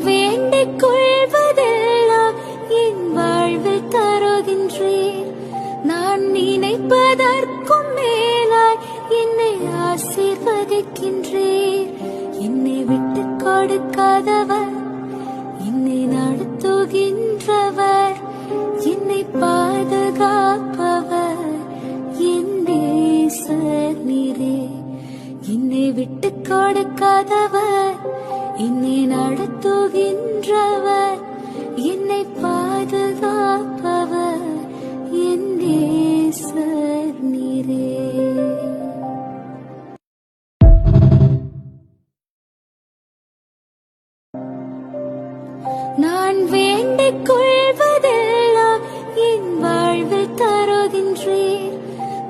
வேண்டிக் கொள்வதெல்லாம் என் வாழ்வில் தருகின்றேன். நான் நினைப்பதற்கும் மேலாய் என்னை ஆசீர்வதிக்கின்றேன். என்னை விட்டு கொடுக்காதவர், என்னை நடத்துகின்றவர், என்னை பாதுகாப்பவர் என் நேசர் நீரே. என்னை விட்டு கொடுக்காதவர், என்னை நடத்துகின்றவர், என்னை பாதுகாப்பவர் என் நேசர் நீரே. நான் வேண்டிக் கொள்வதெல்லாம் என் வாழ்வில் தருகின்றேன்.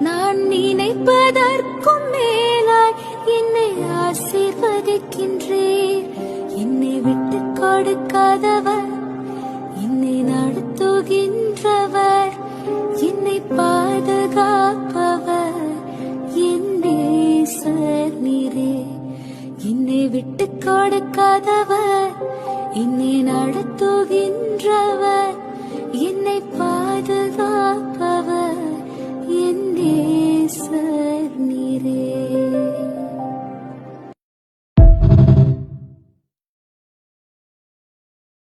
நான் நினைப்பதற்கும் மேலாய் என்னை ஆசீர்வதிக்கின்றேன். என்னை விட்டு கொடுக்காதவர், என்னை நடத்துகின்றவர், என்னை பாதுகாப்பவர் என் நேசர் நீரே. என்னை விட்டு கொடுக்காதவர், என்னை நடத்துகின்றவர், என்னை பாதுகாப்பவர்